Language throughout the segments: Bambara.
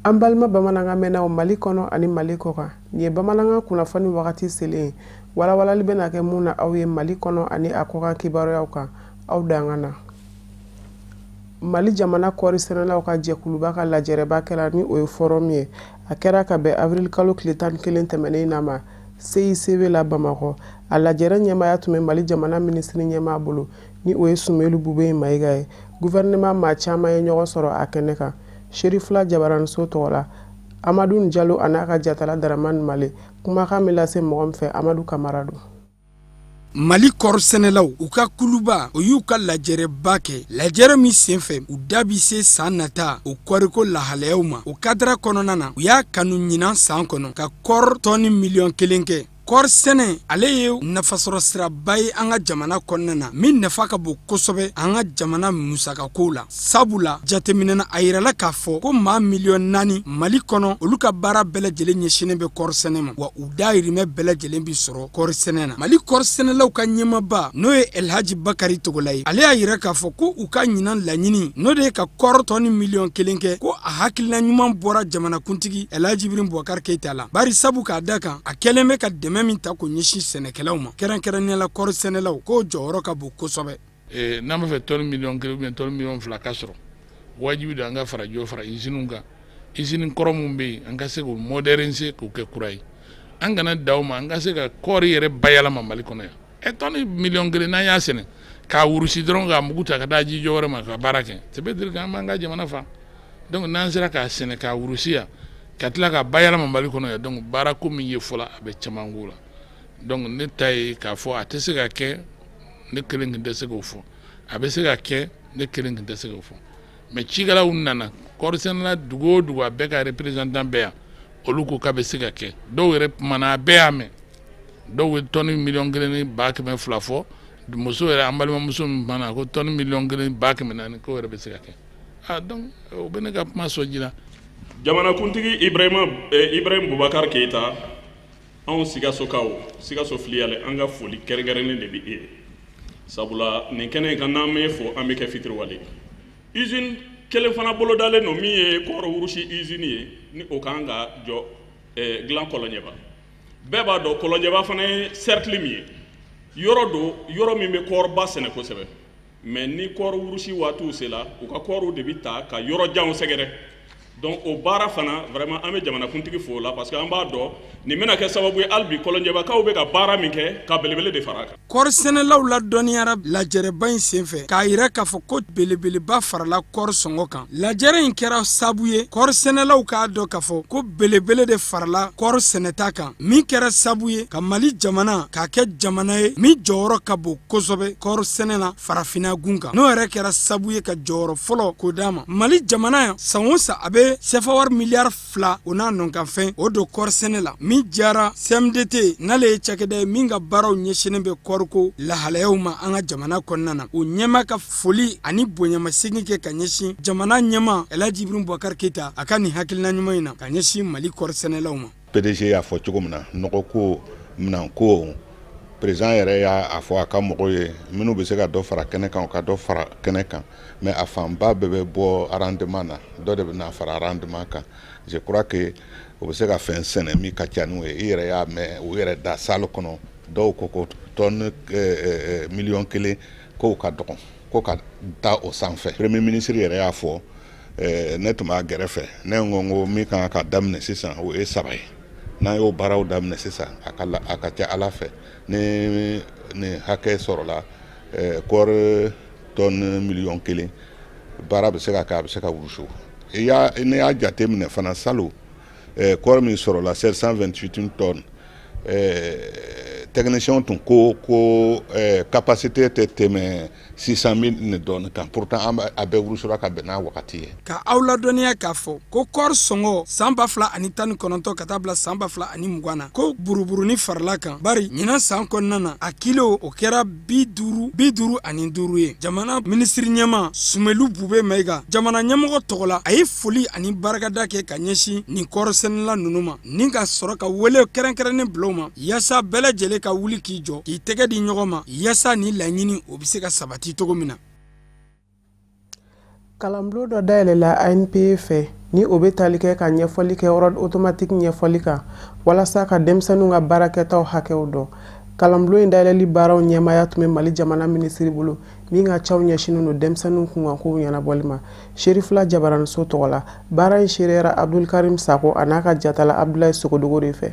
An balima bamananga mɛnnaw Mali kɔnɔ ani Mali kɔkan nin ye bamananga kunnafoni wagati selen walawalali bɛna kɛ mun na aw ye Mali kɔnɔ ani a kɔkan kibaruyaw kan aw danga na. Mali jamana kɔri sɛnɛlaw ka jɛkuluba ka lajɛrɛba kɛra ni o ye forum ye a kɛra ka bɛn avril kalo tile 11 tɛmɛnen na ma CICB la Bamakɔ a lajɛrɛ ɲɛmaya tun bɛ Mali jamana minisiri ɲɛmaa bolo ni o ye Sumelu Bube Mayiga ye gouvernement maa caman ye ɲɔgɔn sɔrɔ a kɛnɛ kan Sherifula Jabaranso tɔgɔ la Amadou Diallo a n'a ka jatala Daramani Male kumakan min lase mɔgɔ min fɛ Amadou Kamara don. Mali kɔri sɛnɛlaw u ka kuluba o y'u ka lajɛrɛba kɛ lajɛrɛ min senfɛ u da bi se san nata o kɔriko lahalayaw ma o kadira kɔnɔna na u y'a kanu ɲinan san kɔnɔ ka kɔri tɔni miliyɔn 1 kɛ. Kɔri sɛnɛ ale ye nafasɔrɔ siraba ye an ka jamana kɔnɔna na min nafa ka bon kosɛbɛ an ka jamana musakakow la sabula jateminɛna a yirala k'a fɔ ko maa miliyɔn 4 Mali kɔnɔ olu ka baara bɛɛ lajɛlen ɲɛsinnen bɛ kɔri sɛnɛ ma wa u dahirimɛ bɛɛ lajɛlen bi sɔrɔ kɔri sɛnɛ na. Mali kɔri sɛnɛlaw ka ɲɛmaaba n'o ye Elhaji Bakari Togola ye ale y'a yira k'a fɔ ko u ka ɲinan laɲini n'o de ye ka kɔri tɔni miliyɔn 1 kɛ ko a hakilina ɲuman bɔra jamanakuntigi Elhaji Ibrahim Boubacar Keita la bari sabu k'a da kan a kɛlen bɛ ka dɛmɛ min ta ko ɲɛsin sɛnɛkɛlaw ma kɛrɛnkɛrɛnnenya la kɔri sɛnɛlaw k'o jɔyɔrɔ ka bon kosɛbɛ. N'an b'a fɛ tɔni miliyɔn 1 ou bien tɔni miliyɔn 2 ka sɔrɔ wajibi don an ka fara jɔ fara usine kan usine kɔrɔ mun bɛ yen an ka se k'o moderniser k'o kɛ kura ye an kana da o ma an ka se ka kɔri yɛrɛ bayɛlɛma Mali kɔnɔ yan tɔni miliyɔn 1 n'an y'a sɛnɛ k'a wurusi dɔrɔn k'a mugu ta ka taa ji jɔ wɛrɛ ma ka baara kɛ ça veut dire que an b'an ka jamana fa donc n'an sera k'a sɛnɛ k'a wurusi yan ka tila ka bayɛlɛma Mali kɔnɔ yan donc baara ko min ye fɔlɔ a bɛ caman k'o la. Donc ne ta ye k'a fɔ a tɛ se ka kɛ ne kelen tun tɛ se k'o fɔ a bɛ se ka kɛ ne kelen tun tɛ se k'o fɔ mais cikɛlaw nana kɔri sɛnɛla dugu o dugu a bɛɛ ka représentant bɛɛ yan olu ko k'a bɛ se ka kɛ dɔw yɛrɛ kumana a bɛɛ y'a mɛn dɔw ye tɔni miliyɔn 1 ni 200 000 fɔ muso yɛrɛ an balimamuso min kumana ko tɔni miliyɔn 1 ni 400 000 ko yɛrɛ bɛ se ka kɛ donc o bɛ ne ka kuma sɔnji la. Jamanakuntigi Ibrahim Boubacar Keita anw Sikaso filiyale an ka foli kɛrɛnkɛrɛnnen de bɛ e ye sabula nin kɛnɛ in kan n'an m'e fɔ an bɛ kɛ fitiriwale usine kelen fana bolo dalen no min ye kɔri wurusi usine ye ni o kan ka jɔ dilan Kɔlɔnjɛba bɛɛ b'a dɔn Kɔlɔnjɛba fana ye cercle min ye yɔrɔ do yɔrɔ min bɛ kɔriba sɛnɛ kosɛbɛ mais ni kɔri wurusi waatiw sela u ka kɔriw de bɛ ta ka yɔrɔ janw sɛgɛrɛ donc o baara fana vraiment an bɛ jamanakuntigi fo la parce que an b'a dɔn nin bɛna kɛ sababu ye hali bi Kɔlɔnjɛbakaw bɛ ka baara min kɛ ka belebele de fara a kan. Kɔri sɛnɛlaw ladɔnniyara lajɛrɛba in senfɛ k'a yira k'a fɔ ko belebeleba farala kɔri sɔngɔ kan lajɛrɛ in kɛra sababu ye kɔri sɛnɛlaw k'a dɔn k'a fɔ ko belebele de farala kɔri sɛnɛta kan min kɛra sababu ye ka Mali jamana k'a kɛ jamana ye min jɔyɔrɔ ka bon kosɛbɛ kɔri sɛnɛ na farafinna gun kan n'o yɛrɛ kɛra sababu ye ka jɔyɔrɔ fɔlɔ k'o d'a ma Mali jamana yan san o san a bɛ CFA wari miliyari 2 o n'a nɔnkanfɛn o don kɔri sɛnɛ la min jara CMDT n'ale ye cakɛda ye min ka baaraw ɲɛsinnen bɛ kɔriko lahalayaw ma an ka jamana kɔnɔna na o ɲɛma ka foli ani bonyamasegin kɛ ka ɲɛsin jamana ɲɛma Elhaji Ibrahim Boubacar Keita a ka nin hakilina ɲuman in na ka ɲɛsin Mali kɔri sɛnɛlaw ma. PDG y'a fɔ cogo min na nɔgɔ ko minan ko président yɛrɛ y'a fɔ a ka mɔgɔw ye minnu bɛ se ka dɔ fara kɛnɛ kan u ka dɔ fara kɛnɛ kan mais a fanba bɛɛ bɛ bɔ arrondissement na dɔ de bɛ na fara arrondissement kan je crois que o bɛ se ka fɛn sɛnɛ min ka ca n'o ye i yɛrɛ y'a mɛn u yɛrɛ da salle kɔnɔ dɔw ko tɔni miliyɔn 1 k'o ka dɔgɔn ko ka da o sanfɛ premier ministre yɛrɛ y'a fɔ ne tun b'a gɛrɛfɛ ne ko min kan ka daminɛ sisan o ye 3 ye n'an y'o baaraw daminɛ sisan a ka ca Ala fɛ ni hakɛ sɔrɔla kɔri tɔni miliyɔn 1 baara bɛ se ka kɛ a bɛ se ka wurusi ne y'a jateminɛ fana salon kɔri min sɔrɔla 728 tonnes technicien tun ko capacité tɛ tɛmɛ 600,000 ni dɔɔni kan pourtant a bɛɛ wurusura ka bɛn n'a wagati ye. Ka aw ladɔnniya k'a fɔ ko kɔɔri sɔngɔ san 2019 ka taa bila san 2020 na ko buruburuni farala kan bari ɲinan san kɔnɔna na a kilo o kɛra 55 ye. Jamana minisiri ɲɛma Sumelu Bube Mayiga jamana ɲɛmɔgɔ tɔgɔ la a ye foli ani barakada kɛ ka ɲɛsin nin kɔɔri sɛnɛla ninnu ma ni ka sɔrɔ ka wele kɛrɛnkɛrɛnnen bila u ma yaasa bɛɛ lajɛlen ka wuli k'i jɔ k'i tɛgɛ di ɲɔgɔn ma yaasa ni laɲini o bɛ se ka sabati cogo min na. Kalanbulon dɔ dayɛlɛla ANPE fɛ ni o bɛ tali kɛ ka ɲɛfɔli kɛ ordre automatique ɲɛfɔli kan walasa ka denmisɛnninw ka baarakɛtaw hakɛw dɔn. Kalanbulon in dayɛlɛli baaraw ɲɛmaaya tun bɛ Mali jamana minisiri bolo min ka caw ɲɛsinnen don denmisɛnninw kunkankow ɲɛnabɔli ma. Sherifula Jabaraniso tɔgɔ la baara in seereyara Abdul Karim Sako a n'a ka jatala Abdoulaye Sogodogo de fɛ.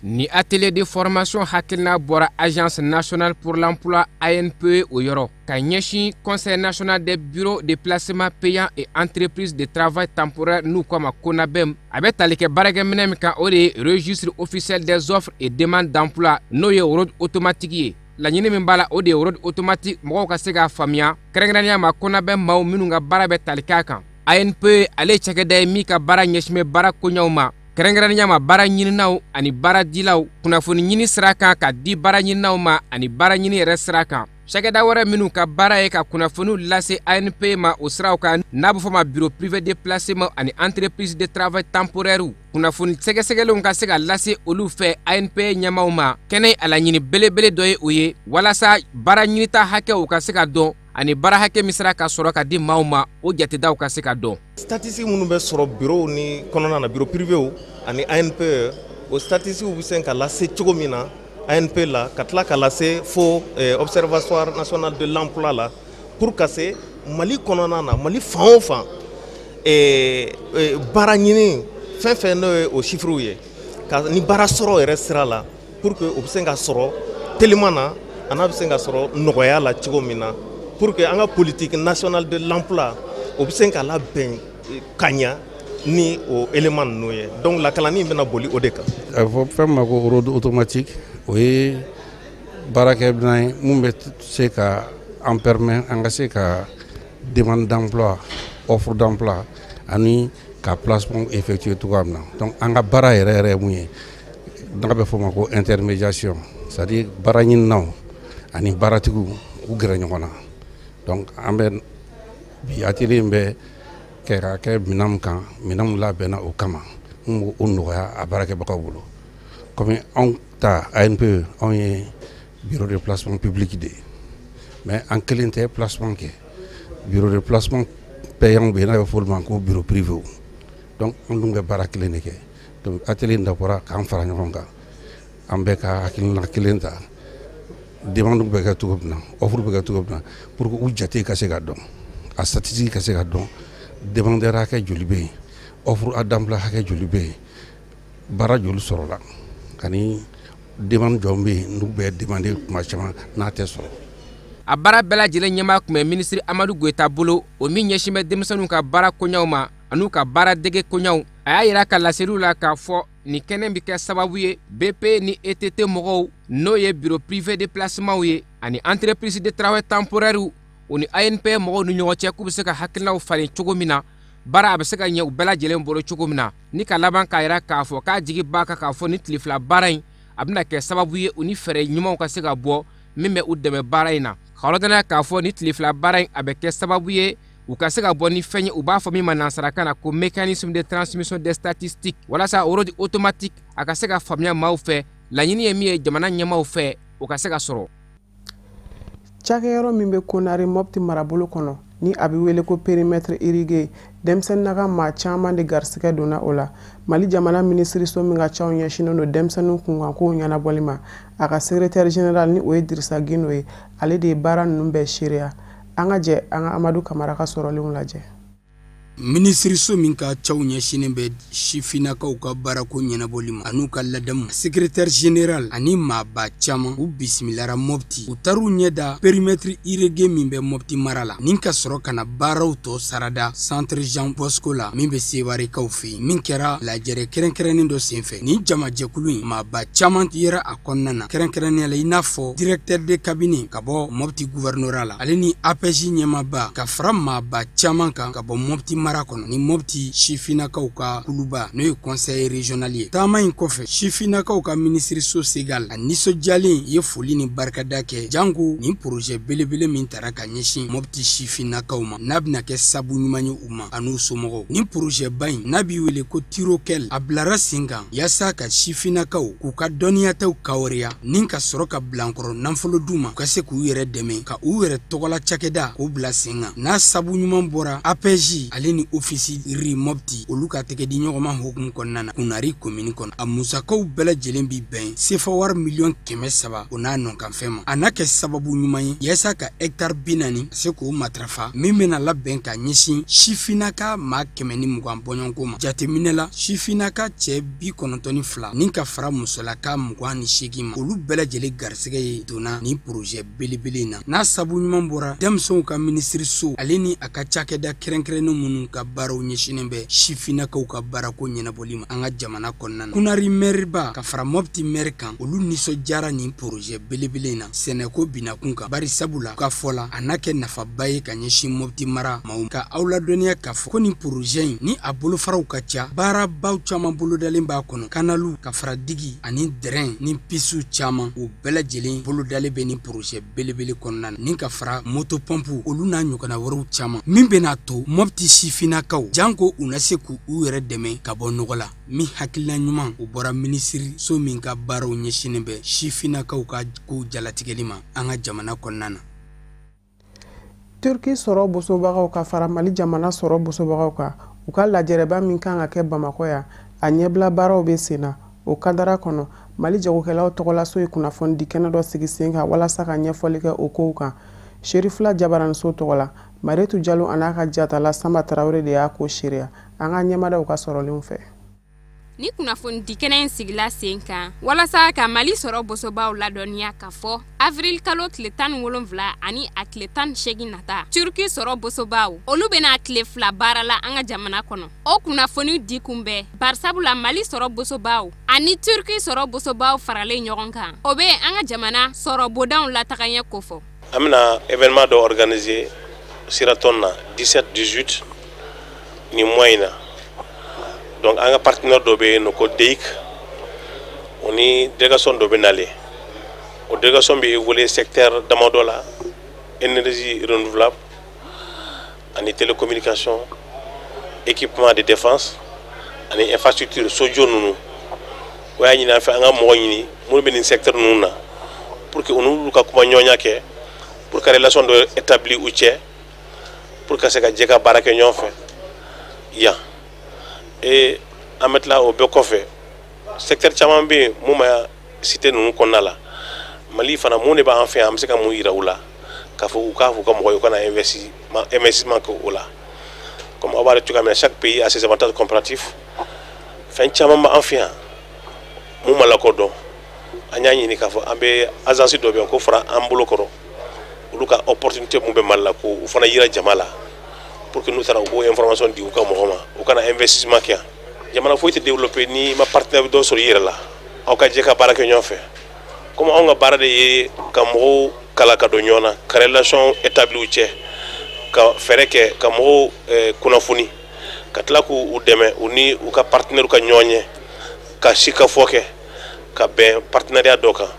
Ni atelier de formation hakilina bɔra Agence nationale pour l'emploi ANPE o yɔrɔ ka ɲɛsin Conseil national des bureaux de placement payant et entreprises de travail temporaire n'u ko ma CONABEM a bɛ tali kɛ baarakɛminɛ min kan o de ye registre officiel des offres et demandes d'emploi n'o ye ordre automatique ye. Laɲini min b'a la o de ye ordre automatique mɔgɔw ka se k'a faamuya kɛrɛnkɛrɛnnenya ma CONABEM maaw minnu ka baara bɛ tali k'a kan. ANPE ale ye cakɛda ye min ka baara ɲɛsin bɛ baara koɲɛw ma kɛrɛnkɛrɛnnenya ma baara ɲininaw ani baara dilaw kunnafoni ɲini sira kan ka di baara ɲininaw ma ani baara ɲini yɛrɛ sira kan. Cakɛda wɛrɛ minnu ka baara ye ka kunnafoniw lase ANPE ma o siraw kan n'a bɛ fɔ ma bureau privé de placement ani entreprise de travail temporaire kunnafoni sɛgɛsɛgɛlenw ka se ka lase olu fɛ ANPE ɲɛmaw ma kɛnɛ a laɲini belebele dɔ ye o ye walasa baara ɲinita hakɛw ka se ka dɔn ani baara hakɛ min sera ka sɔrɔ ka di maaw ma o jatedaw ka se ka dɔn. Statistique minnu bɛ sɔrɔ bureau ni kɔnɔna na bureau privé ani ANPE o statistique bɛ se ka lase cogo min na ANPE la ka tila ka lase fo observatoire national de l'emploi la pour ka se Mali kɔnɔna na Mali fan o fan baara ɲini fɛn fɛn n'o ye o chiffres ye ni baara sɔrɔ yɛrɛ sira la pour que o bɛ se ka sɔrɔ teliman na a n'a bɛ se ka sɔrɔ nɔgɔya la cogo min na pour que an ka politique nationale de l'emploi o bɛ se ka labɛn ka ɲa ni o élément ninnu ye donc lakalani bɛna boli o de kan. A fɔ fɛn ma ko ordre automatique o ye baarakɛminɛn ye mun bɛ se ka an permet an ka se ka demande d'emploi offre d'emploi ani ka placement effectué cogoya min na donc an ka baara yɛrɛ yɛrɛ ye mun ye n'a bɛ fɔ ma ko intermédiation c'est à dire baara ɲininaw ani baaratigiw u gɛrɛ ɲɔgɔn na donc an bɛ bi atelier in bɛ kɛ ka kɛ minɛn kan minɛn labɛnna o kama mun b'o nɔgɔya a baarakɛbagaw bolo comme anw ta ANPE anw ye bureau de placement public de ye mais an kelen tɛ placement kɛ bureau de placement payant bɛ yen n'a bɛ fɔ olu ma ko bureau privé donc an dun bɛ baara kelen de kɛ donc atelier in dabɔra k'an fara ɲɔgɔn kan an bɛɛ ka hakilina kelen ta demande bɛ kɛ cogo min na offre bɛ kɛ cogo min na pour que u jate ka se ka dɔn a statistique ka se ka dɔn demandeur hakɛ joli bɛ yen offre d'emploi hakɛ joli bɛ yen baara joli sɔrɔla ani demande jɔn bɛ yen n'u bɛ demander kuma caman n'a tɛ sɔrɔ. A baara bɛɛ lajɛlen ɲɛmaa tun bɛ minisiri Amadu Goyita bolo o min ɲɛsin bɛ denmisɛnninw ka baara koɲɛw ma an'u ka baara dege koɲɛw a y'a yira ka laseliw la k'a fɔ nin kɛnɛ bɛ kɛ sababu ye BP ni ETT mɔgɔw n'o ye bureau privé de placement ye ani entreprise de travail temporaire o ni ANPE mɔgɔw ni ɲɔgɔn cɛ k'u bɛ se ka hakilinaw falen cogo min na baara a bɛ se ka ɲɛ u bɛɛ lajɛlen bolo cogo min na ni ka laban k'a yira k'a fɔ k'a jigi b'a kan k'a fɔ ni tile fila baara in a bɛna kɛ sababu ye u ni fɛɛrɛ ɲumanw ka se ka bɔ min bɛ u dɛmɛ baara in na k'a lɔdɔnniya k'a fɔ ni tile fila baara in a bɛ kɛ sababu ye u ka se ka bɔ ni fɛn ye u b'a fɔ min ma nansarakan na ko mécanisme de transmission des statistiques walasa ordre automatique a ka se ka faamuya maaw fɛ laɲini ye min ye jamana ɲɛmaaw fɛ o ka se ka sɔrɔ. Cakɛyɔrɔ min bɛ Konare Mopti marabolo kɔnɔ ni a bɛ wele ko périmètre irrigué denmisɛnnin na ka maa caman de garisigɛ donna o la Mali jamana minisiriso min ka caw ɲɛsinnen don denmisɛnninw kunkankow ɲɛnabɔli ma a ka secrétaire général ni o ye Dirisa Gindo ye ale de ye baara ninnu bɛɛ seereya an ka jɛ an ka Amadu Kamara ka sɔrɔlenw lajɛ. Ministriso min ka cɛw ɲɛsinen bɛ sifinnakaw ka baarako ɲɛnabɔli ma an'u ka ladamu secrétaire général ani maaba caman u bisimilara Mopti u taru ɲɛda périmètre irrigué min bɛ Mopti mara la nin ka sɔrɔ kana baaraw tɔ sarada centre Jean Bosco la min bɛ Sewarekaw fɛ yen min kɛra lajɛrɛ kɛrɛnkɛrɛnnen dɔ senfɛ nin jamajɛkulu in maaba caman yɛrɛ a kɔnɔna na kɛrɛnkɛrɛnnenya la i n'a fɔ directeur de cabinet ka bɔ Mopti gouvernorat la ale ni APJ ɲɛmaaba ka fara maaba caman kan ka bɔ Mopti mara kɔnɔ ni Mopti sifinnakaw ka kuluba n'o ye conseil régional ye taama in kɔfɛ sifinnakaw ka ministriso Segal a nisɔndiyalen ye foli ni barikada kɛ jango nin projet belebele min tara ka ɲɛsin Mopti sifinnakaw ma n'a bɛna kɛ sabu ɲuman ye u ma an'u somɔgɔw nin projet ba in n'a b'i wele ko Tirokel a bilara sen kan yaasa ka sifinnakaw k'u ka dɔnniyataw kawariya nin ka sɔrɔ ka bilankɔrɔ nafolo d'u ma u ka se k'u yɛrɛ dɛmɛ ka u yɛrɛ tɔgɔla cakɛda k'u bila sen kan n'a sabu ɲuman bɔra APJ ale ni ofisi ri Mopti olu ka tɛgɛ di ɲɔgɔnma hukumu kɔnɔna na Kunari commune kɔnɔ a musakaw bɛɛ lajɛlen bi bɛn sefa wari miliyɔn 300 o n'a nɔnkanfɛn ma a n'a kɛ sababu ɲuman ye yaasa ka hectare 40 ka se k'o matrafa min bɛna labɛn ka ɲɛsin sifinnaka maa 120 bɔɲɔnko ma jateminɛ la sifinnaka cɛ 92 nin ka fara musolaka 28 ma olu bɛɛ lajɛlen garisɛgɛ ye donna ni projet belebele na n'a sabu ɲuman bɔra denmisɛnw ka ministriso ale ni a ka cakɛda kɛrɛnkɛrɛnnen minnu ka baaraw ɲɛsinen bɛ sifinnakaw ka baarako ɲɛnabɔli ma an ka jamana kɔnɔna na Kunari maireba ka fara Mopti maire kan olu nisɔndiyara nin projet belebele na sɛnɛko binakun kan bari sabula ka fɔla a n'a kɛ nafaba ye ka ɲɛsin Mopti mara maaw ka aw ladɔnniya k'a fɔ ko nin projet in ni a bolofaraw ka ca baarabaw caman bolodalen b'a kɔnɔ kanalu ka fara digi ani dɛrɛn ni pisiw caman o bɛɛ lajɛlen bolodalen bɛ nin projet belebele kɔnɔna na nin ka fara motopompu olu n'a ɲɔgɔnna wɛrɛw caman min bɛna to Mopti sifinnakaw janko u na se k'u yɛrɛ dɛmɛ ka bɔ nɔgɔ la min hakilina ɲuman o bɔra ministriso min ka baaraw ɲɛsinen bɛ sifinnakaw ka ko jalatigɛli ma an ka jamana kɔnɔna na Turki sɔrɔ bosobagaw ka fara Mali jamana sɔrɔ bosobagaw kan u ka lajɛrɛba min kan ka kɛ Bamako ya a ɲɛbila baaraw bɛ sen na o kadara kɔnɔ Mali jagokɛlaw tɔgɔlaso ye kunnafoni di kɛnɛ dɔ sigi sen kan walasa ka ɲɛfɔli kɛ o kow kan Sherifula Jabaranso tɔgɔ la Mariétou Diallo an'a ka jatala Samba Traoré de y'a ko seereya an ka ɲɛmadaw ka sɔrɔlenw fɛ ni kunnafoni di kɛnɛ in sigila sen kan walasa ka Mali sɔrɔ bosobaw ladɔnniya ka fɔ avril kalo tile 17 ani a tile 18 nata Turki sɔrɔ bosobaw olu bɛna tile 2 baara la an ka jamana kɔnɔ o kunnafoni di kunbɛ barisabula Mali sɔrɔ bosobaw ani Turki sɔrɔ bosobaw faralen ɲɔgɔn kan o bɛ an ka jamana sɔrɔ bodanw latagaɲɛ kofɔ an bɛna événement dɔ organiser Siraton na 17-18 ni mois in na donc an ka partenaire dɔ bɛ yen nɔ ko DEIC o ni délégation dɔ bɛ nalen o délégation bɛ wele secteur damadɔ la énergie renouvelable ani télécommunication équipement de défense ani infrastructure sojo ninnu o y'a ɲini an fɛ an ka mɔgɔ ɲini minnu bɛ nin secteur ninnu na pour que olu ka kuma ɲɔgɔnya kɛ pour que relation dɔ établir u cɛ pour que se ka jɛ ka baara kɛ ɲɔgɔn fɛ yan et an bɛ tila o bɛɛ kɔfɛ secteur caman bɛ yen mun ma cité ninnu kɔnɔna la Mali fana mun de b'an fɛ yan an bɛ se ka mun yira u la k'a fɔ u k'a fɔ u ka mɔgɔ ye u kana investissement kɛ o la comme aw b'a dɔn cogoya min na chaque pays a ses avantages comparatifs fɛn caman b'an fɛ yan mun ma lakodɔn an y'a ɲini k'a fɔ an bɛ agence dɔ bɛ yan ko fara an bolo kɔrɔ olu ka opportunité mun bɛ Mali la ko u fana yira jama la pour que nous taara u k'o information di u ka mɔgɔ ma u kana investissement kɛ yan jamana foyi tɛ développer ni ma partenaire dɔ sɔrɔ i yɛrɛ la aw ka jɛ ka baara kɛ ɲɔgɔn fɛ comme anw ka baara de ye ka mɔgɔw kala ka don ɲɔgɔn na ka relation établir u cɛ ka fɛɛrɛ kɛ ka mɔgɔw kunnafoni ka tila k'u dɛmɛ u ni u ka partenaire ka ɲɔgɔn ɲɛ ka sikafɔ kɛ ka bɛn partenariat dɔ kan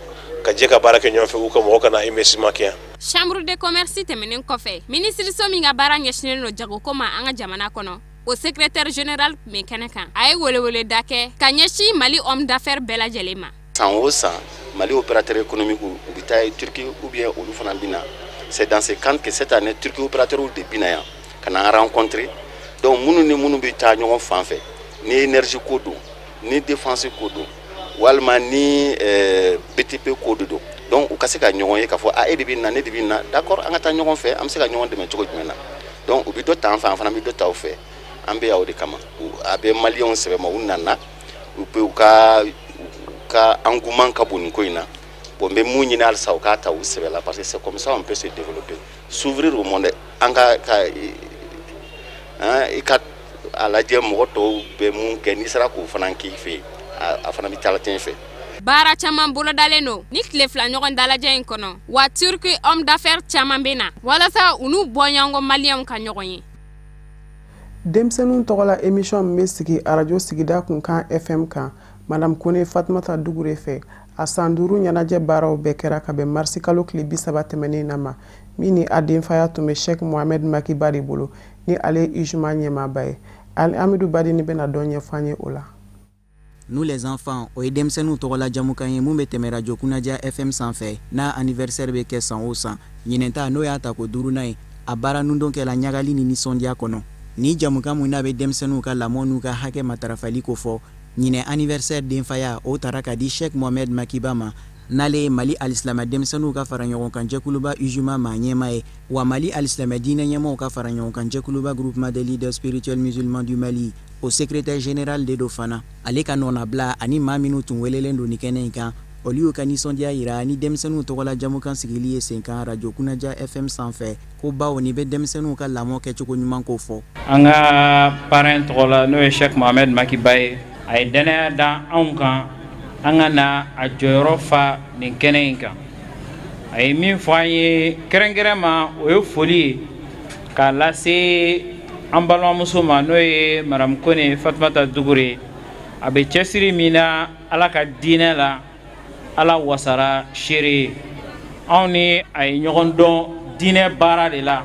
ka jɛ ka baara kɛ ɲɔgɔn fɛ u ka mɔgɔ kana investissement kɛ yan Chambre de commerce tɛmɛnen kɔfɛ ministriso min ka baara ɲɛsinen don jagoko ma an ka jamana kɔnɔ o secrétaire général tun bɛ kɛnɛ kan a ye weleweleda kɛ ka ɲɛsin Mali homme d'affaires bɛɛ lajɛlen ma san o san Mali opérateur économique u bɛ taa Turquie ou bien olu fana bɛ na c'est dans ce cadre que cette année Turquie opérateur de bɛ na yan ka na rencontrer donc minnu ni minnu bɛ taa ɲɔgɔn fan fɛ ni énergie ko don ni défense ko don walima ni BTP ko don donc u ka se ka ɲɔgɔn ye k'a fɔ e de bɛ na ne de bɛ na d'accord an ka taa ɲɔgɔn fɛ an bɛ se ka ɲɔgɔn dɛmɛ cogo jumɛn na donc u bɛ dɔ ta an fɛ an fana bɛ dɔ ta aw fɛ an bɛ yaw de kama a bɛ maliyɛnw sɛbɛ ma u nana u ka engouement ka bon nin ko in na bon n bɛ mun ɲini halisa u k'a ta u sɛbɛ la parce que c'est comme ça on peut se développer s'ouvrir au monde an ka i ka a lajɛ mɔgɔ tɔw bɛ mun kɛ n'i sera k'o fana k'i fɛ a fana bɛ taa ten fɛ. Baara caman bolodalen no ni tile fila ɲɔgɔn dalajɛ in kɔnɔ wa Turki homme d'affaires caman bɛ na walasa u n'u bɔɲɔgɔn maliyɛnw ka ɲɔgɔn ye. Denmisɛnninw tɔgɔ la émission min bɛ sigi radio sigida kunkan FM kan Madame Kone Fatumata Dugure fɛ a san 5 ɲɛnajɛ baaraw bɛɛ kɛra ka bɛn marisi kalo tile 30 tɛmɛnen na ma min ni a denfaya tun bɛ Sheikh Mohamed Makiba de bolo ni ale ijuma ɲɛmaaba ye Amidou Badini bɛna dɔn ɲɛfɔ an ye o la. Nous les enfants, o ye denmisɛnninw tɔgɔ la jamukan ye mun bɛ tɛmɛ radio Kunaja FM sanfɛ n'a anniversaire bɛ kɛ san o san ɲinɛn ta n'o y'a ta ko 5nan ye a baara nundon kɛla ɲagali ni nisɔndiya kɔnɔ ni jamukan mun n'a bɛ denmisɛnninw ka lamɔ n'u ka hakɛ matarafali ko fɔ ɲinɛn anniversaire denfaya o taara ka di Sheikh Mohamed Makiba ma n'ale ye Mali alisilama denmisɛnninw ka fara ɲɔgɔn kan jɛkuluba ujuma ma ɲɛma ye wa Mali alisilama diinɛ ɲɛmaaw ka fara ɲɔgɔn kan jɛkuluba groupement des leaders spirituels musulmans du Mali au secrétaire général de Dofana ale ka nɔnabila ani maa minnu tun welelen don ni kɛnɛ in kan olu y'u ka nisɔndiya yira ni denmisɛnninw tɔgɔ la jamukan sigili ye sen kan radio Kunaja FM sanfɛ ko bawo ni bɛ denmisɛnninw ka lamɔ kɛcogo ɲuman ko fɔ. An ka parrain tɔgɔ la n'o ye Sheikh Mohamed Makiba ye a ye danaya da anw kan an ka na a jɔyɔrɔ fa nin kɛnɛ in kan a ye min fɔ an ye kɛrɛnkɛrɛn ma o ye foli ye k'a lase an balimamuso ma n'o ye Madame Kone Fatumata Dugure a bɛ cɛsiri min na Ala ka diinɛ la Ala wasara seere anw ni a ye ɲɔgɔn dɔn diinɛ baara de la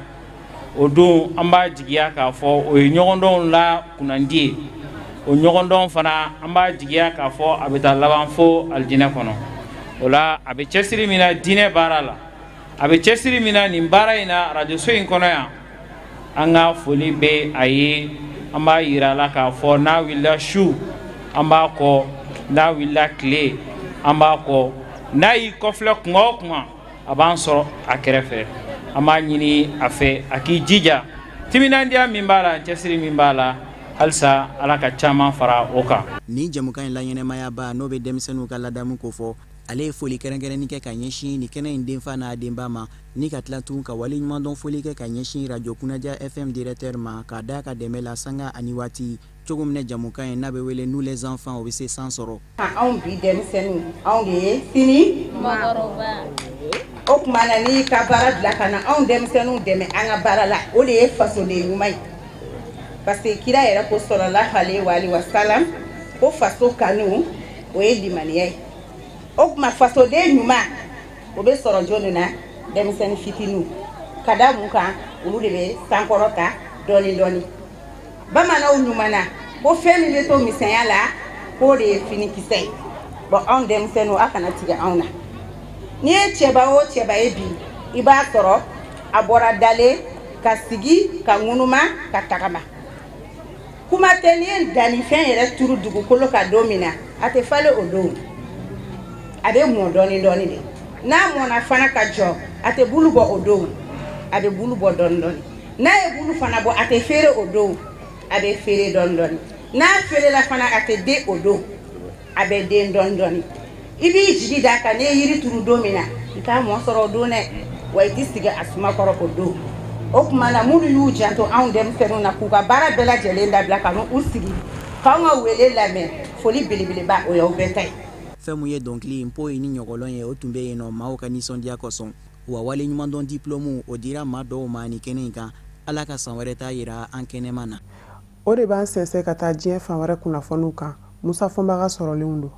o don an b'a jigiya k'a fɔ o ye ɲɔgɔndɔnw la kunnandi ye o ɲɔgɔndɔn fana an b'a jigiya k'a fɔ a bɛ taa laban fo alijinɛ kɔnɔ o la a bɛ cɛsiri min na diinɛ baara la a bɛ cɛsiri min na nin baara in na radioso in kɔnɔ yan an ka foli bɛ a ye an b'a yira a la k'a fɔ n'a wulila su an b'a kɔ n'a wulila tile an b'a kɔ n'a y'i kɔfilɛ kuma o kuma a b'an sɔrɔ a kɛrɛfɛ an b'a ɲini a fɛ a k'i jija timinandiya min b'a la cɛsiri min b'a la halisa Ala ka caman fara o kan. Ni jamukan in la ɲɛnɛmayaba n'o bɛ denmisɛnninw ka ladamu ko fɔ ale ye foli kɛrɛnkɛrɛnni kɛ ka ɲɛsin ni kɛnɛ in denfa n'a denba ma ni ka tila tun ka wale ɲumandɔn foli kɛ ka ɲɛsin radio Kunaja FM directeur ma k'a da ka dɛmɛ la sanga ani waati cogo min na jamukan in n'a bɛ wele nous les enfants o bɛ se san sɔrɔ. Anw bi denmisɛnninw anw de ye sini mɔgɔkɔrɔba o tuma na n'i ka baara bila ka na anw denmisɛnninw dɛmɛ an ka baara la o de ye fasoden ɲuman ye parce que kira yɛrɛ ko sallallahu alaihi wa sallam ko faso kanu o ye limaniya ye o tuma fasoden ɲuman o bɛ sɔrɔ jɔnni na denmisɛnnin fitininw ka da mun kan olu de bɛ sankɔrɔta dɔɔni dɔɔni bamananw ɲuman na ko fɛn min bɛ to misɛnya la k'o de ye finikisɛ ye bon anw denmisɛnninw a kana tigɛ anw na n'i ye cɛba o cɛba ye bi i b'a sɔrɔ a bɔra dalen ka sigi ka ŋunuma ka tagama kuma tɛ n'i ye dannifɛn yɛrɛ turu dugukolo kan don min na a tɛ falen o don a bɛ mɔn dɔɔni dɔɔni de n'a mɔnna fana ka jɔ a tɛ bulu bɔ o don a bɛ bulu bɔ dɔɔni dɔɔni n'a ye bulu fana bɔ a tɛ feere o don a bɛ feere dɔɔni dɔɔni n'a feerela fana a tɛ den o don a bɛ den dɔɔni dɔɔni i b'i jigi da kan n'i ye yiri turu don min na i t'a mɔn sɔrɔ o don dɛ wa i t'i sigi a suma kɔrɔ o don o tuma na minnu y'u janto anw denmisɛnninw na k'u ka baara bɛɛ lajɛlen dabila ka n'u sigi k'anw ka wele lamɛn foli belebeleba o y'aw bɛɛ ta ye. Fɛn mun ye dɔnkili mpo ye ni ɲɔgɔlɔn ye o tun bɛ yen nɔ maaw ka nisɔndiya kosɔn wa wale ɲumandɔn diplôme o dira maa dɔw ma ni kɛnɛ in kan Ala ka san wɛrɛ ta yira an kɛnɛma na. O de b'an sɛnsɛn ka taa diɲɛ fan wɛrɛ kunnafoniw kan Musa Fɔnbaga sɔrɔlenw don.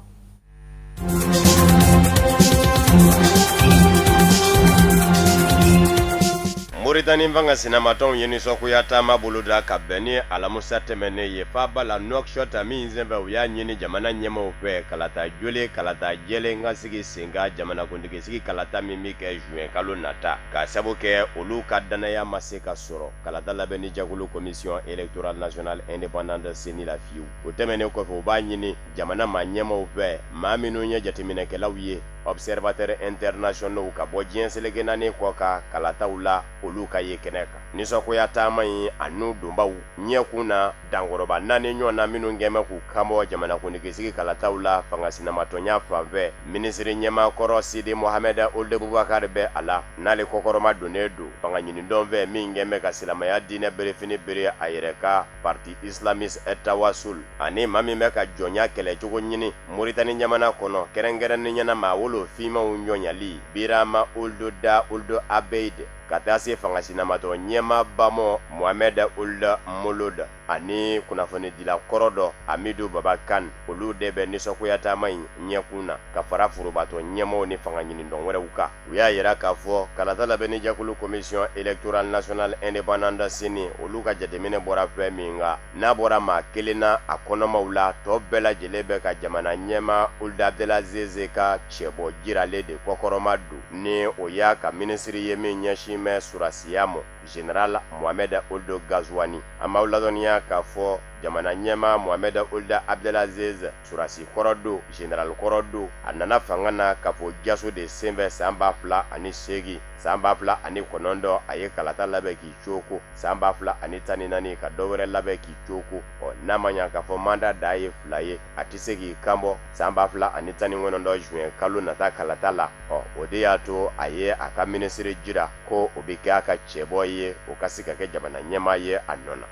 Mauritanie vanga sinamaton yeni sokuya tama boloda ka bɛni alamusa tɛmɛnen ye faba la Nouakchott min zɛnfɛ u y'a ɲini jamana ɲɛmaaw fɛ kalata jole kalata jɛlen ka sigi senga jamanakuntigi sigi kalata min bi kɛ juin kalo nata ka sabu kɛ olu ka danaya ma se ka sɔrɔ kalata labɛnni jɛkulu commission électorale nationale indépendante CENI la fiyewu o tɛmɛnen kɔfɛ u b'a ɲini jamana ma ɲɛmaaw fɛ maa minnu ye jateminɛkɛlaw ye observateurs internationaux ka bɔ diɲɛ seleke naani kɔ ka kalataw la olu ka ye kɛnɛ kan nisɔngoya taama ye a n'u donbaw ɲɛkun na dankɔrɔba 4 ɲɔgɔnna minnu gɛnbɛ k'u kanbɔ jamanakuntigisigi kalataw la fangasinamatɔɲa fanfɛ minisiri ɲɛmaakɔrɔ Sidi Mohamed Ould Boubacar bɛ a la n'ale kɔkɔrɔma donnen don fanga ɲinidɔn fɛ min gɛnbɛ ka silamɛya diinɛ berefini bere a yɛrɛ ka parti islamiste Tawasul ani maa min bɛ ka jɔnya kɛlɛcogo ɲini Moritani jamana kɔnɔ kɛrɛnkɛrɛnnen ɲɛna maa wolo fimaw ɲɔɲali Birama Ould Abeid ka taa se fangasinamatɔ ɲɛmaabamɔ Mohamed Ould Moloud ani kunnafonidila kɔrɔ dɔ Amidou Baba Kane olu de bɛ nisɔngoya taama in ɲɛkun na ka fara forobatɔ ɲɛmɔgɔw ni fanga ɲinidɔn wɛrɛw kan u y'a yira k'a fɔ kalata labɛnni jɛkulu commission électorale nationale indépendante CENI olu ka jateminɛ bɔra fɛn min kan n'a bɔra maa kelen na a kɔnɔmaw la tɔ bɛɛ lajɛlen bɛ ka jamana ɲɛma Ould Abdelaziz ka cɛbɔ jiralen de kɔkɔrɔma don ni o y'a ka minisiri ye min ɲɛsin mɛ surasiya mɔ Général Mohamed Ould Ghazouani an b'aw ladɔnniya k'a fɔ jamana ɲɛma Mohamed Ould Abdelaziz surasi kɔrɔ don général kɔrɔ don a nana fanga na ka fɔ jaso de senfɛ san 2008 san 2009 a ye kalata labɛn k'i coko san 2014 ka dɔwɛrɛ labɛn k'i coko n'a ma ɲa k'a fɔ mandat da ye 2 ye a tɛ se k'i kanbɔ san 2019 juin kalo nata kalata la o de y'a to a ye a ka minisiri jira ko o bɛ kɛ a ka cɛbɔ ye o ka se ka kɛ jamana ɲɛma ye a nɔ na.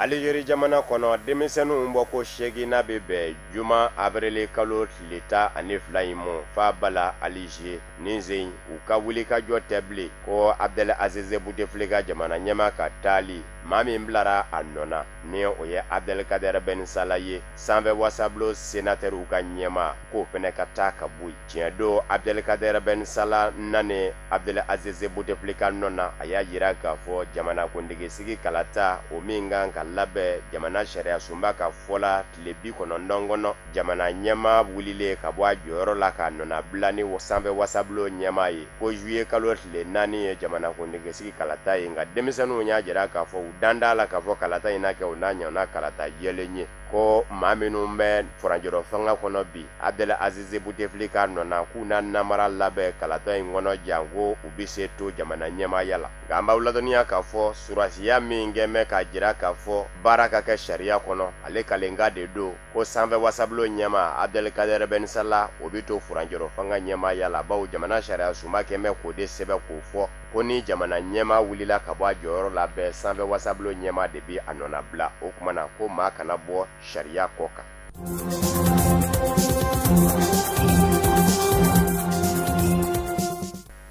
Aligérie jamana kɔnɔ denmisɛnninw bɔ ko 8 n'a bɛ bɛn juma avril kalo tile 12 mɔ fa bala Aliger ni zen u ka wuli ka jɔ tɛ bilen ko Abdelaziz Bouteflika jamana ɲɛma ka taali maa min bilara a nɔ na ni o ye Abdelkader Ben Salah ye sanfɛ wasablo sénateur ka ɲɛma k'o fɛnɛ ka taa ka bɔ tiɲɛ don Abdelkader Ben Salah nane Abdelaziz Bouteflika nɔ na a y'a yira k'a fɔ jamanakuntigisigi kalata o min kan ka labɛn jamana sariya sunba ka fɔla tile 90 kɔnɔ jamana ɲɛma wulilen ka bɔ a jɔyɔrɔ la k'a nɔna bila ni sanfɛ wasablo ɲɛma ye ko juillet kalo tile 4 ye jamanakuntigisigi kalata ye nka denmisɛnninw y'a jira k'a fɔ u danda la k'a fɔ kalata in na kɛ u n'a ɲɔgɔnna kalata jɛlen ye ko maa minnu bɛ furanjɔrɔ fanga kɔnɔ bi Abdelaziz Bouteflika nɔna k'u na namara labɛn kalata in kɔnɔ janko u bɛ se to jamana ɲɛmaya la nka an b'aw ladɔnniya k'a fɔ surasiya min kɛnbɛ k'a jira k'a fɔ baara ka kɛ sariya kɔnɔ ale kalenka de don ko sanfɛ wasablo ɲɛma Abdelkader Ben Salah o bɛ to furanjɔrɔ fanga ɲɛmaya la bawo jamana sariya sunba kɛnbɛ k'o de sɛbɛn k'o fɔ ko ni jamana ɲɛma wulila ka bɔ a jɔyɔrɔ la bɛɛ sanfɛ wasablo ɲɛma de bɛ a nɔna bila o kumana ko maa kana bɔ sariya kɔ kan.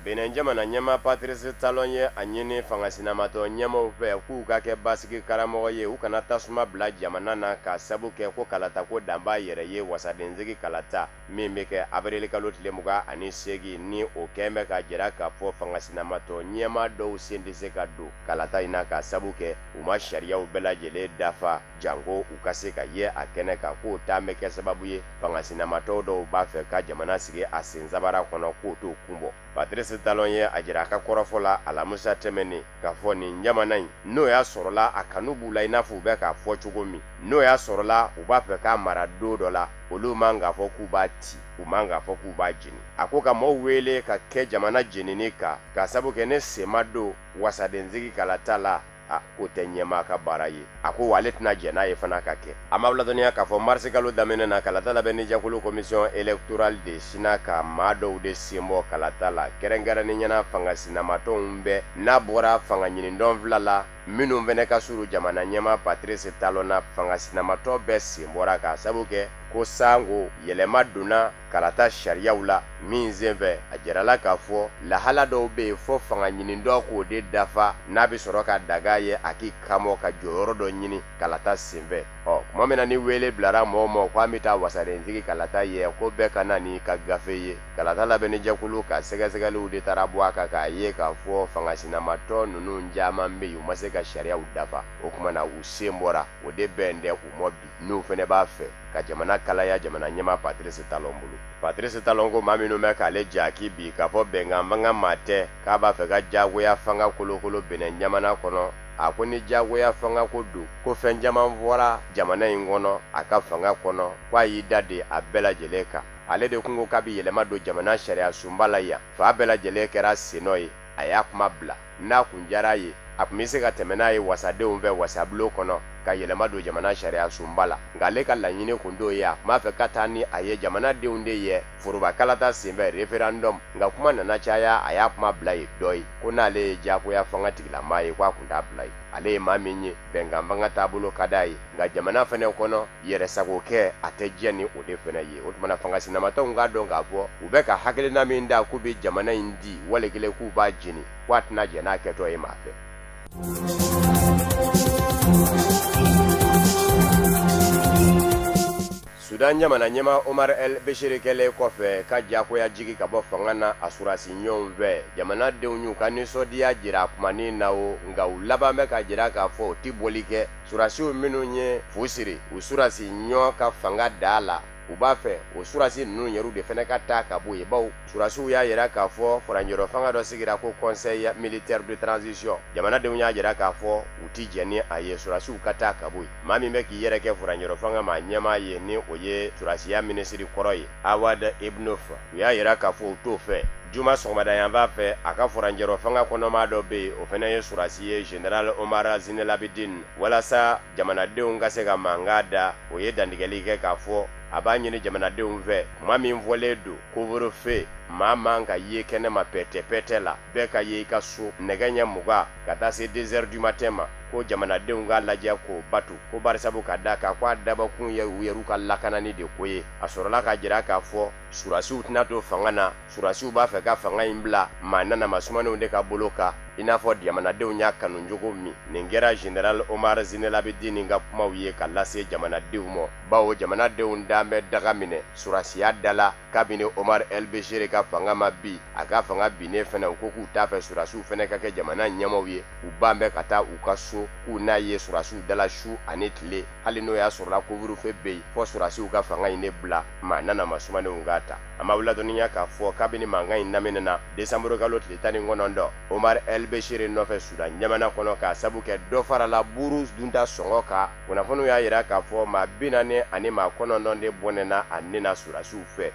Benin jamana ɲɛma Patrice Talon ye a ɲini fangasinamatɔ ɲɛmaw fɛ k'u ka kɛ basigi karamɔgɔ ye u kana tasuma bila jamana na ka sabu kɛ ko kalata ko dan b'a yɛrɛ ye wasadensigi kalata min bɛ kɛ avril kalo tile 28 ni o kɛn bɛ ka jira k'a fɔ fangasinamatɔ ɲɛma dɔw sen tɛ se ka don kalata in na ka sabu kɛ u ma sariyaw bɛɛ lajɛlen dafa janko u ka se ka ye a kɛnɛ kan k'o ta bɛ kɛ sababu ye fangasinamatɔw dɔw b'a fɛ ka jamana sigi a sensabara kɔnɔ k'o t'o kun bɔ. Patrice Talon ye a jira a ka kɔrɔfɔ la Alamusa tɛmɛnen k'a fɔ nin jamana in n'o y'a sɔrɔla a kanu b'u la i n'a fɔ u bɛ k'a fɔ cogo min n'o y'a sɔrɔla u b'a fɛ k'a mara don dɔ la olu man k'a fɔ k'u b'a ci u man k'a fɔ k'u b'a jeni a ko ka maaw wele ka kɛ jamana jenini kan k'a sabu kɛ ne sema don wasadensigi kalata la k'o tɛ ɲɛma ka baara ye a ko wa ale tɛna jɛn n'a ye fana ka kɛ an b'aw ladɔnniya k'a fɔ mars kalo daminɛ na kalata labɛnni jɛkulu commission électorale de sina ka maa dɔw de sen bɔ kalata la kɛrɛnkɛrɛnnen ɲɛna fangasinamatɔw bɛɛ n'a bɔra fanga ɲinindɔn fila la minnu fɛnɛ ka suru jamana ɲɛma Patrice Talon na fangasinamatɔ bɛɛ sen bɔra k'a sabu kɛ ko sango yɛlɛma donna kalata sariyaw la min senfɛ a jirala k'a fɔ lahala dɔw bɛ yen fɔ fanga ɲinindɔ k'o de dafa n'a bɛ sɔrɔ ka daga ye a k'i kamɔ ka jɔyɔrɔ dɔ ɲini kalata senfɛ kuma min na ni wele bilara mɔgɔ mɔgɔ k'an bɛ taa wasadensigi kalata ye ko bɛɛ ka na ni ka gafe ye kalata labɛnni jɛkulu ka sɛgɛsɛgɛliw de taara bɔ a kan k'a ye k'a fɔ fangasinamatɔ ninnu caman bɛ yen u ma se ka sariyaw dafa o kuma na u sen bɔra o de bɛn dɛ u mɔ bi n'u fɛnɛ b'a fɛ ka jamana kalaya jamana ɲɛma Patrice Talon bolo. Patrice Talon ko maa minnu bɛ k'ale jaki bi k'a fɔ bɛnkan fanga maa tɛ k'a b'a fɛ ka jagoya fanga kolokolo Benin jamana kɔnɔ a ko ni jagoya fanga ko don ko fɛn caman fɔra jamana in kɔnɔ a ka fanga kɔnɔ k'a y'i da de a bɛɛ lajɛlen kan ale de kun ko k'a bɛ yɛlɛma don jamana sariya sunba la yan fa bɛɛ lajɛlen kɛra sennɔ ye a y'a kuma bila n'a kun diyara a ye a kun bɛ se ka tɛmɛ n'a ye wasadenw fɛ wasabulon kɔnɔ ka yɛlɛma don jamana sariya sunba la nka ale ka laɲini kun t'o ye a kun b'a fɛ ka taa ni a ye jamanadenw de ye forobakalata senfɛ referendum nka kuma nana caya a y'a kuma bila ye dɔ ye ko n'ale ye jagoya fanga tigilamaa ye k'a kun t'a bila ye ale ye maa min ye bɛnkan fanga taabolo ka d'a ye nka jamana fɛnɛ kɔnɔ yɛrɛsago kɛ a tɛ diɲɛ ni o de fɛnɛ ye o tumana fanga sinamatɔw k'a dɔn k'a fɔ u bɛ ka hakilina min da k'u bɛ jamana in di wali kelen k'u b'a jeni k'a tɛna jɛn n'a kɛtɔ ye maa fɛ. Sudan jamana ɲɛma Omar El Bashir kɛlen kɔfɛ ka jagoya jigi ka bɔ fanga na a surasi ɲɔgɔn fɛ jamanadenw y'u ka nisɔndiya jira kumanin na o nka u laban bɛ ka jira k'a fɔ u ti bɔli kɛ surasiw minnu ye fu siri u surasi ɲɔ ka fanga da la u b'a fɛ o surasi ninnu yɛrɛw de fɛnɛ ka taa ka bɔ yen bawo surasiw y'a yira k'a fɔ faranjɔrɔ fanga dɔ sigira ko conseil militaire de transition jamanadenw y'a jira k'a fɔ u ti jɛn ni a ye surasiw ka taa ka bɔ yen maa min bɛ k'i yɛrɛ kɛ faranjɔrɔ fanga ma ɲɛmaa ye ni o ye surasiya minisiri kɔrɔ ye Awad Ibnouf u y'a yira k'a fɔ u t'o fɛ juma sɔgɔmada yan b'a fɛ a ka faranjɔrɔ fanga kɔnɔmaa dɔ bɛ yen o fɛnɛ ye surasi ye général Omar Zinelabidin walasa jamanadenw ka se ka mankan da o ye dantigɛli kɛ k'a fɔ a b'a ɲini jamanadenw fɛ maa min fɔlen don couvre-feu maa man ka ye kɛnɛma pɛtɛ la bɛɛ ka ye i ka so nɛgɛ ɲɛ 20 ka taa se 2 heures du matin ma ko jamanadenw k'a lajɛ k'o batu ko barisabu ka da kan ko a dabakun ye u yɛr'u ka lakanani de ko ye a sɔrɔla ka jira k'a fɔ surasiw tɛna to fanga na surasiw b'a fɛ ka fanga in bila maa nanamasumaniw de ka bolo kan i n'a fɔ jamanadenw y'a kanu cogo min nin kɛra général Omar Zinelabidin ka kumaw ye ka lase jamanadenw ma bawo jamanadenw dan bɛ daga minɛ surasiya dala kabini Omar El Bashir ka fanga ma bi a ka fanga binnen fɛnɛ u ko k'u t'a fɛ surasiw fɛnɛ ka kɛ jamana ɲɛmaaw ye u ban bɛ ka taa u ka so k'u n'a ye surasiw dala su ani tile hali n'o y'a sɔrɔla couvre-feu bɛ yen fɔ surasiw ka fanga in de bila maa nanamasumaniw k'a ta a ma ladɔnniya k'a fɔ kabini mankan in daminɛna décembre kalo tile 19 Omar El Bashir nɔfɛ Sudan ɲamana kɔnɔ k'a sabu kɛ dɔ farala buru dunta sɔngɔ kan kunnafoniw y'a yira k'a fɔ maa 40 ani maa 9 de bɔnɛna a nina surasiw fɛ.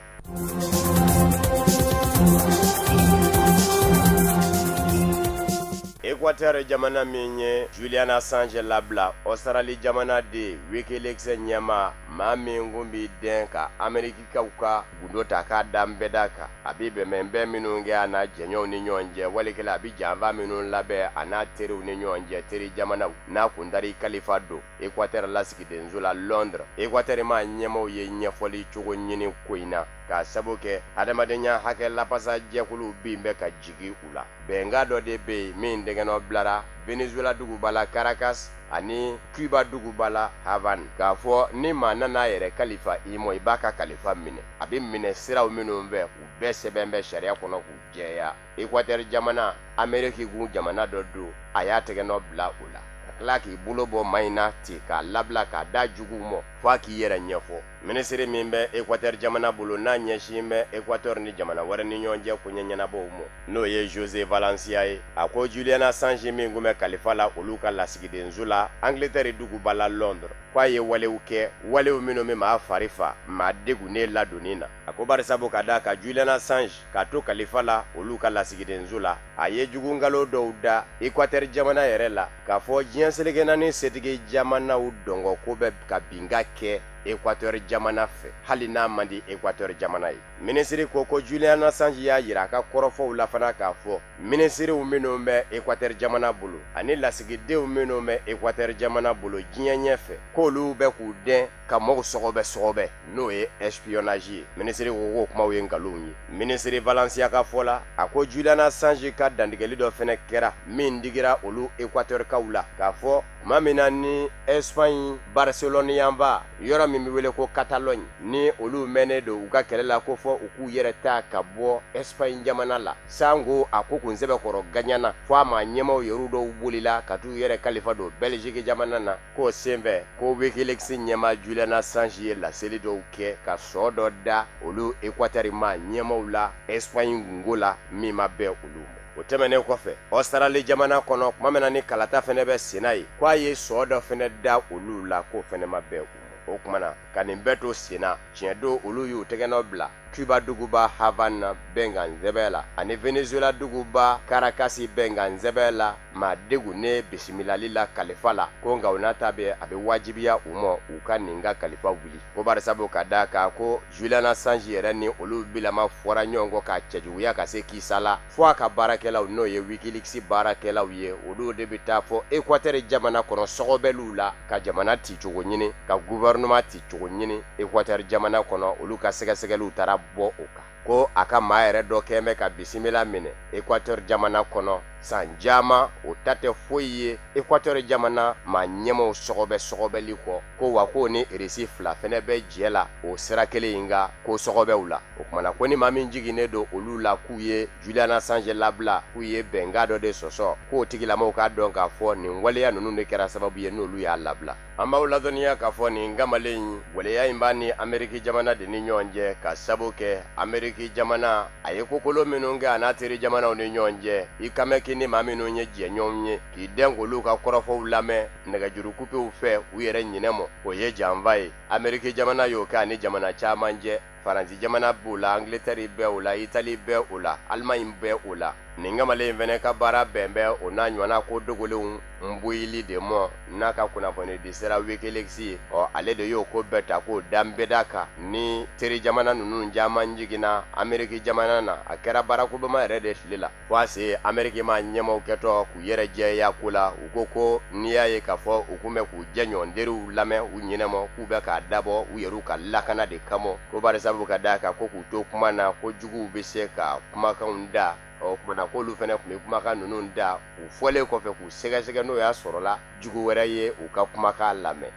Équateur jamana min ye Julian Assange labila Australie jamana de Wikileaks ɲɛma maa min kun bi den ka Amerikikaw ka gundo ta k'a dan bɛɛ da kan a bi bɛnbɛnbɛn minnu kɛ a n'a jɛɲɔgɔnw ni ɲɔgɔn cɛ walikɛla a bi janfa minnu labɛn a n'a teriw ni ɲɔgɔn cɛ teri jamanaw n'a kun tari kalifa don Équateur lasigidenso la Londres Équateur ma ɲɛmaw ye ɲɛfɔli cogo ɲini ko in na k'a sabu kɛ adamadenya hakɛ lapasa jɛkuluw bin bɛ ka jigi u la bɛnkan dɔ de bɛ yen min dɛgɛnɔ bilara Venezuela duguba la Caracas ani Cuba duguba la Havane k'a fɔ ni maa nana yɛrɛ kalifa i ma i b'a ka kalifa minɛ a bɛ minɛ siraw minnu fɛ u bɛɛ sɛbɛn bɛ sariya kɔnɔ k'u jɛya Équateur jamana Amérique gun jamana dɔ don a y'a tɛgɛnɔ bila o la ka tila k'i bolo bɔ maa in na ten k'a labila k'a da juguw ma f'a k'i yɛrɛ ɲɛfɔ minisiri min bɛ Équateur jamana bolo n'a ɲɛsin bɛ Équateur ni jamana wɛrɛ ni ɲɔgɔn cɛ koɲɛ ɲɛnabɔw ma n'o ye José Valencia ye a ko Julian Assange min kun bɛ kalifa la olu ka lasigidenso la Angleterre duguba la Londres k'a ye walew kɛ walew minnu bɛ maa fari fa maa degunnen ladonni na a ko barisabu ka da ka Julian Assange k'a to kalifa la olu ka lasigidenso la a ye jugungalo dɔw da Équateur jamana yɛrɛ la k'a fɔ diɲɛ seleke naani setigi jamanaw dɔngɔ ko bɛ ka binga kɛ Équateur jamana fɛ hali n'a man di Équateur jamana ye minisiri ko Julian Assange y'a yira a ka kɔrɔfɔw la fana k'a fɔ minisiriw minnu bɛ Équateur jamana bolo ani lasigidenw minnu bɛ Équateur jamana bolo diɲɛ ɲɛfɛ k'olu bɛ k'u den ka mɔgɔw sɔgɔbɛ n'o ye espionnage ye minisiri ko k'o kumaw ye nkalonw ye minisiri Valencia ka fɔ la a ko Julian Assange ka dantigɛli dɔ fɛnɛ kɛra min digira olu Équateur kaw la k'a fɔ tuma min na ni Espagne Barcelone yanfa yɔrɔ min bɛ wele ko Catalogne ni olu mɛnnen don u ka kɛlɛ la ko fɔ u k'u yɛrɛ ta ka bɔ Espagne jamana la sango a ko kun sɛbɛkɔrɔ gaɲana fɔ a ma ɲɛmaw yɛrɛ dɔw bolila ka t'u yɛrɛ kalifa don Belgique jamana na k'o senfɛ ko Wikileaks ɲɛma Julian Assange ye laseli dɔw kɛ ka sɔ dɔ da olu Équateur ma ɲɛmaw la Espagne gungo la min ma bɛn olu ma o tɛmɛnen kɔfɛ Australie jamana kɔnɔ kuma mɛna ni kalata fɛnɛ bɛ senna ye ko a ye sɔ dɔ fɛnɛ da olu la k'o fɛnɛ ma bɛn o kumana ka nin bɛɛ to senna tiɲɛ don olu y'u tɛgɛnɔ bila Cuba duguba Havana bɛnkan zɛbɛ la ani Venezuela duguba Caracas bɛnkan zɛbɛ la maa degunnen bisimilali la kalifa la ko nka o n'a ta bɛ a bɛ wajibiya u ma u ka nin ka kalifa wuli ko barisabu ka da kan ko Julian Assange yɛrɛ ni olu bilama fɔra ɲɔgɔn kɔ ka cɛjuguya ka se kisa la fo a ka baarakɛlaw n'o ye Wikileaks baarakɛlaw ye olu de bɛ taa fɔ Équateur jamana kɔnɔ sɔgɔbɛliw la ka jamana ti cogo ɲini ka gouvernement ti cogo ɲini Équateur jamana kɔnɔ olu ka sɛgɛsɛgɛliw taara bɔ o kan ko a ka maa yɛrɛ dɔ kɛn bɛ ka bisimila minɛ Équateur jamana kɔnɔ san jama o ta tɛ foyi ye Équateur jamana maa ɲɛmaw sɔgɔbɛli kɔ ko wa ko ni irisi fila fɛnɛ bɛ jɛ la o sira kelen in ka ko sɔgɔbɛw la o kumana ko ni maa min jiginnen don olu la k'u ye Julian Assange labila k'u ye bɛnka dɔ de sɔsɔ k'o tigilamɔgɔw k'a dɔn k'a fɔ nin waleya ninnu de kɛra sababu ye n'olu y'a labila an b'aw ladɔnniya k'a fɔ nin kamalen in waleya in b'a ni Amérique jamana de ni ɲɔgɔn cɛ ka sabu kɛ Amérique jamana a ye kokolo minnu kɛ a n'a teri jamanaw ni ɲɔgɔn cɛ i ka mɛn k'i ni maa minnu ye jɛɲɔgɔnw ye k'i dɛn k'olu ka kɔrɔfɔw lamɛn nɛgɛjuru kupew fɛ u yɛrɛ ɲinɛ mɔ o ye janfa ye Amérique jamana y'o kɛ ani jamana caman cɛ Faransi jamana b'o la Angleterre bɛɛ o la Italie bɛɛ o la Allemagne bɛɛ o la nin kamalen fɛnɛ ka baara bɛn bɛ o n'a ɲɔgɔnna ko dogolenw nboyili de mɔ n'a ka kunnafoni di sera Wikileaks ye ale de y'o ko bɛɛ ta k'o danbeda kan ni teri jamana ninnu caman jiginna Amérique jamana na a kɛra baarakobama yɛrɛ de tile la fo a se Amérique ma ɲɛmaw kɛtɔ k'u yɛrɛ jɛya ko la u ko n'i y'a ye k'a fɔ u kun bɛ k'u jɛ ɲɔgɔnderiw lamɛn u ɲinɛmɔ k'u bɛ k'a dabɔ u yɛrɛw ka lakana de kama ko barisabu ka da kan ko k'u to kuma na ko juguw bɛ se ka kumakanw da o kumana k'olu fɛnɛ kun bɛ kumakan ninnu da u fɔlen kɔfɛ k'u sɛgɛsɛgɛ n'o y'a sɔrɔla jugu wɛrɛ ye u ka kumakan lamɛn.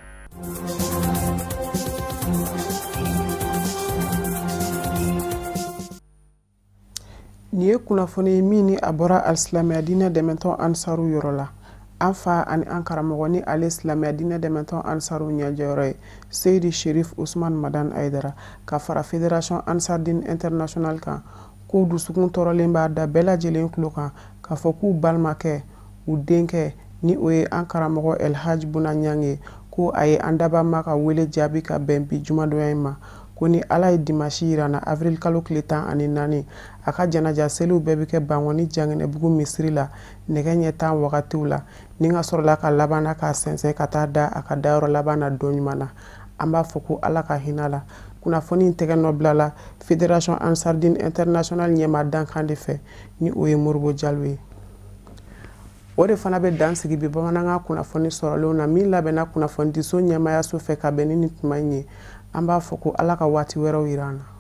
Nin ye kunnafoni ye min ni a bɔra alisilamɛya diinɛ dɛmɛtɔ Ansaru yɔrɔ la an fa ani an karamɔgɔ ni ale silamɛya diinɛ dɛmɛtɔ Ansaru ɲɛjɛyɔrɔ ye Seydi Sherif Usman Madan Aidara ka fara Fédération Ansardine International kan k'u dusukun tɔɔrɔlen b'a da bɛɛ lajɛlen tulo kan k'a fɔ k'u balimakɛ u denkɛ ni o ye an karamɔgɔ Elhaj Buna Ɲang ye ko a ye an dabama ka wele jaabi ka bɛn bi jumadonya in ma ko ni Ala ye dimanche yira na avril kalo tile 14 a ka janaja seliw bɛɛ bɛ kɛ Bangɔni Janginɛbugu misiri la nɛgɛ ɲɛ 10 wagatiw la ni ka sɔrɔla ka labanna k'a sɛnsɛn ka taa da a ka dayɔrɔ laban na don ɲuman na an b'a fɔ ko Ala ka hinɛ la kunnafoni in tɛgɛ nɔ bila la Fédération Ansardine International ɲɛma dankan de fɛ ni o ye Moribo Jalo ye o de fana bɛ dan sigi bi bamanankan kunnafoni sɔrɔlenw na min labɛnna kunnafoni diso ɲɛmayaso fɛ ka bɛn ni nin tuma in ye an b'a fɔ ko Ala ka waati wɛrɛw yira an na